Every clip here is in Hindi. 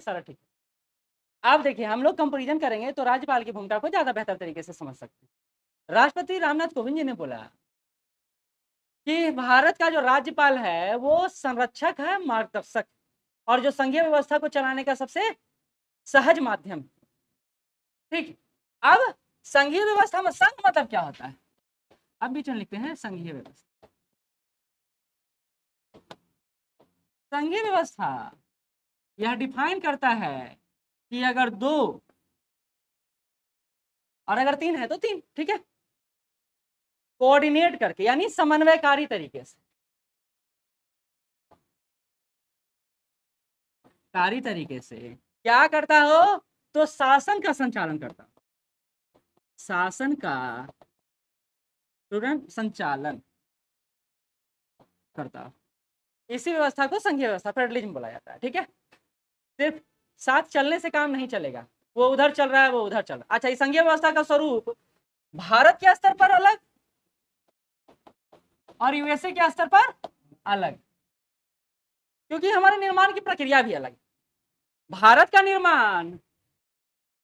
सारा ठीक है। आप देखिए हम लोग कंपेरिजन करेंगे तो राज्यपाल की भूमिका को ज्यादा बेहतर तरीके से समझ सकते हैं। राष्ट्रपति रामनाथ कोविंद जी ने बोला कि भारत का जो राज्यपाल है वो संरक्षक है, मार्गदर्शक, और जो संघीय व्यवस्था को चलाने का सबसे सहज माध्यम। ठीक, अब संघीय व्यवस्था में संघ मतलब क्या होता है, अब बीच में लिखते हैं संघीय व्यवस्था। संघीय व्यवस्था यह डिफाइन करता है कि अगर 2 और अगर 3 है तो 3, ठीक है, कोऑर्डिनेट करके यानी समन्वयकारी तरीके से, कारी तरीके से क्या करता हो, तो शासन का संचालन करता, शासन का तुरंत संचालन करता। इसी व्यवस्था को संघीय व्यवस्था, फेडरलिज्म बोला जाता है। ठीक है, सिर्फ साथ चलने से काम नहीं चलेगा, वो उधर चल रहा है वो उधर चल रहा है। अच्छा, इस संघीय व्यवस्था का स्वरूप भारत के स्तर पर अलग और यूएसए के स्तर पर अलग, क्योंकि हमारे निर्माण की प्रक्रिया भी अलग। भारत का निर्माण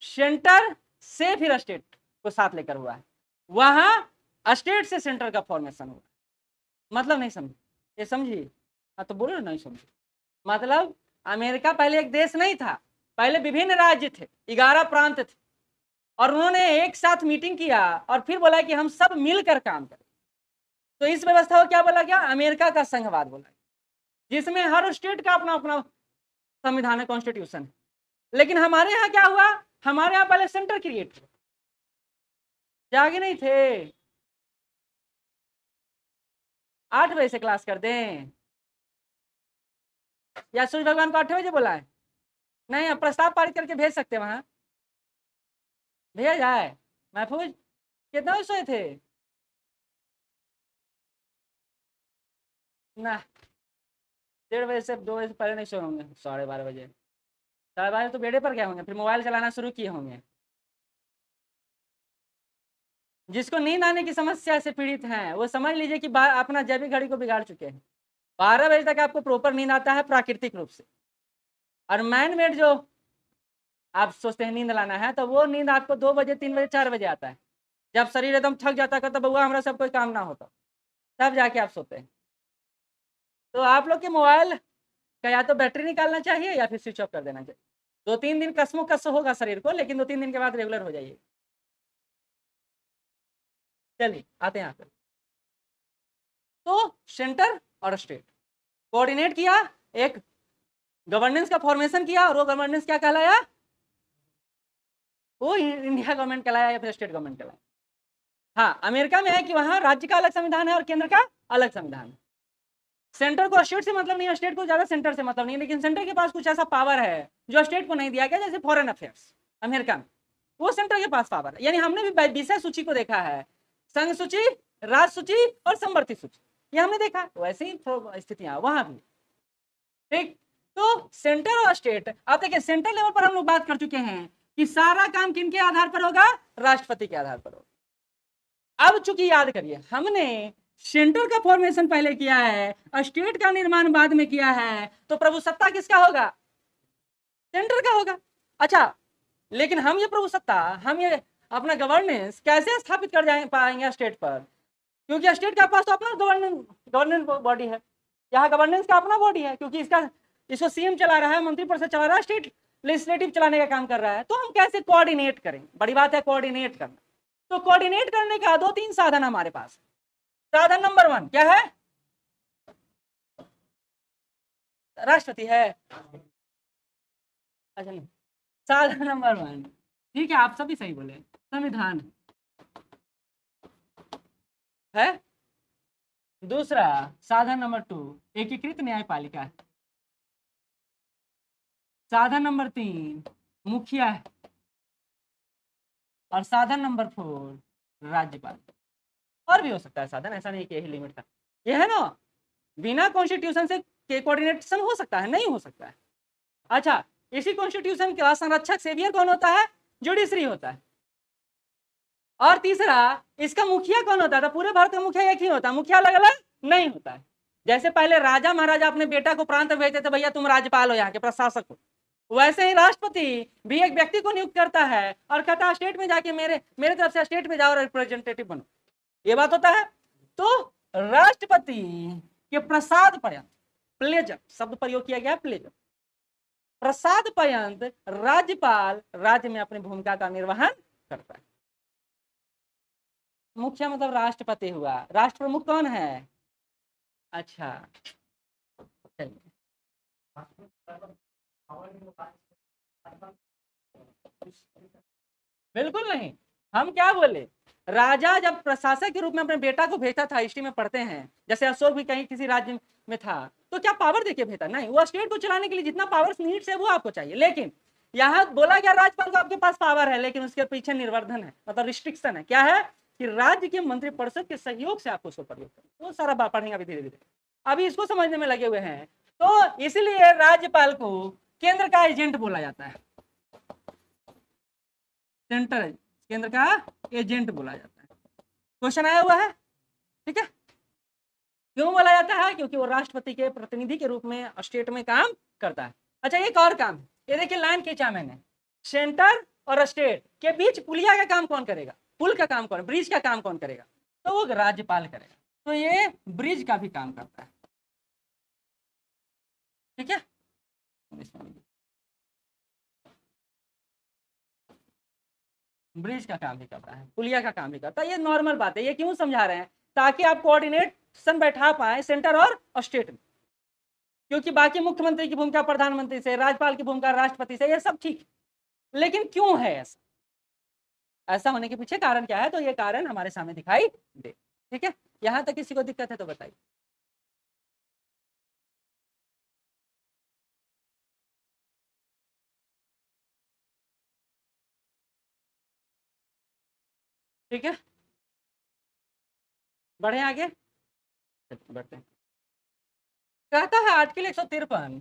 सेंटर से फिर स्टेट को साथ लेकर हुआ है, वहां स्टेट से सेंटर का फॉर्मेशन हुआ। मतलब नहीं समझे, ये समझिए। हाँ तो बोलो नहीं समझे, मतलब अमेरिका पहले एक देश नहीं था, पहले विभिन्न राज्य थे, 11 प्रांत थे, और उन्होंने एक साथ मीटिंग किया और फिर बोला कि हम सब मिलकर काम करें। तो इस व्यवस्था को क्या बोला गया, अमेरिका का संघवाद बोला, जिसमें हर स्टेट का अपना अपना संविधान है, कॉन्स्टिट्यूशन है। लेकिन हमारे यहाँ क्या हुआ, हमारे यहाँ पहले सेंटर क्रिएट हुआ, जागे नहीं थे। 8 बजे से क्लास कर दें, या सूर्य भगवान को 8 बजे बोला है, नहीं आप प्रस्ताव पारित करके भेज सकते हैं, वहां भेजा जाए। महफूज कितना बजे सोए थे ना, 1:30 बजे से 2 बजे से पहले नहीं सोए होंगे, 12:30 बजे, 12:30 तो बेड़े पर गए होंगे, फिर मोबाइल चलाना शुरू किए होंगे। जिसको नींद आने की समस्या से पीड़ित हैं वो समझ लीजिए कि अपना जैविक घड़ी को बिगाड़ चुके हैं। 12 बजे तक आपको प्रॉपर नींद आता है प्राकृतिक रूप से, और मैन मेड जो आप सोचते हैं नींद लाना है, तो वो नींद आपको 2 बजे 3 बजे 4 बजे आता है, जब शरीर एकदम थक जाता है, तब बउआ हमारा सब कोई काम ना होता, तब जाके आप सोते हैं। तो आप लोग के मोबाइल का या तो बैटरी निकालना चाहिए या फिर स्विच ऑफ कर देना चाहिए। 2-3 दिन कसमो कस होगा शरीर को, लेकिन 2-3 दिन के बाद रेगुलर हो जाइए। चलिए आते हैं यहाँ पे, तो सेंटर और स्टेट कोऑर्डिनेट किया, एक गवर्नेंस का फॉर्मेशन किया, और वो गवर्नेंस क्या कहलाया, वो इंडिया गवर्नमेंट कहलाया या फिर स्टेट गवर्नमेंट कहलाया। हाँ, अमेरिका में है कि वहां राज्य का अलग संविधान है और केंद्र का अलग संविधान है। सेंटर को स्टेट से मतलब नहीं है, स्टेट को ज्यादा सेंटर से मतलब नहीं है, लेकिन सेंटर के पास कुछ ऐसा पावर है जो स्टेट को नहीं दिया गया, जैसे फॉरेन अफेयर्स अमेरिका में, वो सेंटर के पास पावर है। यानी हमने भी विषय सूची को देखा है, संघ सूची, राज्य सूची और समवर्ती सूची, ये हमने देखा है, वैसे ही स्थितियां वहां भी। ठीक, तो सेंटर और स्टेट, आप देखिए सेंट्रल लेवल पर हम लोग बात कर चुके हैं कि सारा काम किनके आधार पर होगा, राष्ट्रपति के आधार पर होगा। अब चूंकि याद करिए हमने सेंटर का फॉर्मेशन पहले किया है और स्टेट का निर्माण बाद में किया है, तो प्रभुसत्ता किसका होगा, सेंटर का होगा। अच्छा, लेकिन हम ये प्रभुसत्ता, हम ये अपना गवर्नेंस कैसे स्थापित कर पाएंगे स्टेट पर, क्योंकि स्टेट के पास तो अपना गवर्नेंस बॉडी है, यहाँ गवर्नेंस का अपना बॉडी है, क्योंकि इसको सीएम चला रहा है, मंत्रिपरिषद चला रहा है, स्टेट लेजिस्लेटिव चलाने का काम कर रहा है। तो हम कैसे कोऑर्डिनेट करें, बड़ी बात है कोऑर्डिनेट करना। तो कोऑर्डिनेट करने का 2-3 साधन हमारे पास। साधन नंबर 1 क्या है, राष्ट्रपति है। अच्छा नहीं, साधन नंबर 1, ठीक है आप सभी सही बोले, संविधान है। दूसरा साधन नंबर 2 एकीकृत न्यायपालिका है। साधन नंबर 3 मुखिया है। और साधन नंबर 4 राज्यपाल। और भी हो सकता है साधन, ऐसा नहीं कि यही लिमिट था। ये है ना, बिना कॉन्स्टिट्यूशन से कोऑर्डिनेशन हो सकता है, नहीं हो सकता है। अच्छा, इसी कॉन्स्टिट्यूशन का संरक्षक सेवियर कौन होता है, जुडिशरी होता है। और तीसरा, इसका मुखिया कौन होता है, तो पूरे भारत का मुखिया एक ही होता है, मुखिया अलग अलग नहीं होता है। जैसे पहले राजा महाराजा अपने बेटा को प्रांत भेजते थे, भैया तुम राज्यपाल हो, यहाँ के प्रशासक हो, वैसे ही राष्ट्रपति भी एक व्यक्ति को नियुक्त करता है और कहता है स्टेट में जाके मेरे तरफ से स्टेट में जाओ और रिप्रेजेंटेटिव बनो, ये बात होता है। तो राष्ट्रपति के प्रसाद पर्यंत, प्लेजर शब्द प्रयोग किया गया है, प्लेजर, प्रसाद पर्यंत राज्यपाल राज्य में अपनी भूमिका का निर्वहन करता है। मुख्य मतलब राष्ट्रपति हुआ, राष्ट्र प्रमुख कौन है? अच्छा चलिए, बिल्कुल नहीं। हम क्या बोले, राजा जब प्रशासक के रूप में अपने बेटा को भेजता था, हिस्ट्री में पढ़ते हैं, जैसे अशोक भी कहीं किसी राज्य में था तो क्या पावर देके भेजा? नहीं, वो स्टेट को चलाने के लिए जितना पावर नीड्स है वो आपको चाहिए। लेकिन यहाँ बोला गया राज्यपाल को आपके पास पावर है, लेकिन उसके पीछे निर्वर्धन है, मतलब रिस्ट्रिक्शन है। क्या है कि राज्य के मंत्रिपरिषद के सहयोग से आपको उसको प्रयोग करना। वो सारा बात पढ़ेंगे अभी धीरे धीरे, अभी इसको समझने में लगे हुए हैं। तो इसलिए राज्यपाल को केंद्र का एजेंट बोला जाता है, सेंटर केंद्र का एजेंट बोला जाता है। क्वेश्चन आया हुआ है, ठीक है। क्यों बोला जाता है? क्योंकि वो राष्ट्रपति के प्रतिनिधि के रूप में स्टेट में काम करता है। अच्छा, एक और काम, ये देखिए लाइन खींचा मैंने, सेंटर और स्टेट के बीच पुलिया का काम कौन करेगा? पुल का काम कौन, ब्रिज का काम कौन करेगा? तो वो राज्यपाल करेगा। तो ये ब्रिज का भी काम करता है, ठीक है। ब्रिज का काम भी करता है, पुलिया का काम भी करता है। ये नॉर्मल बात है। ये क्यों समझा रहे हैं? ताकि आप कोऑर्डिनेशन बैठा पाए सेंटर और स्टेट में, क्योंकि बाकी मुख्यमंत्री की भूमिका प्रधानमंत्री से, राज्यपाल की भूमिका राष्ट्रपति से, ये सब ठीक, लेकिन क्यों है ऐसा? ऐसा होने के पीछे कारण क्या है? तो ये कारण हमारे सामने दिखाई दे, ठीक है। यहां तक किसी को दिक्कत है तो बताइए। ठीक है, बढ़े आगे, बढ़ते हैं। कहता है आर्टिकल 153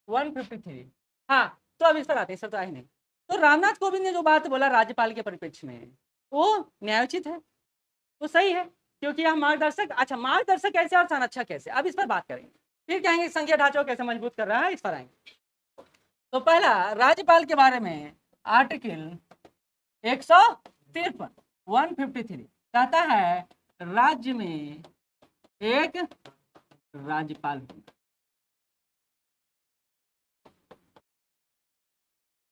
153, हाँ तो अब इस पर आते हैं, सर तो आई नहीं। तो रामनाथ कोविंद ने जो बात बोला राज्यपाल के परिप्रेक्ष्य में, वो न्यायोचित है, वो सही है, क्योंकि हम मार्गदर्शक, अच्छा मार्गदर्शक कैसे और संरक्षक कैसे, अब इस पर बात करेंगे। फिर कहेंगे संघीय ढांचे को कैसे मजबूत कर रहा है, इस पर आएंगे। तो पहला राज्यपाल के बारे में आर्टिकल 153 153 कहता है राज्य में एक राज्यपाल होगा,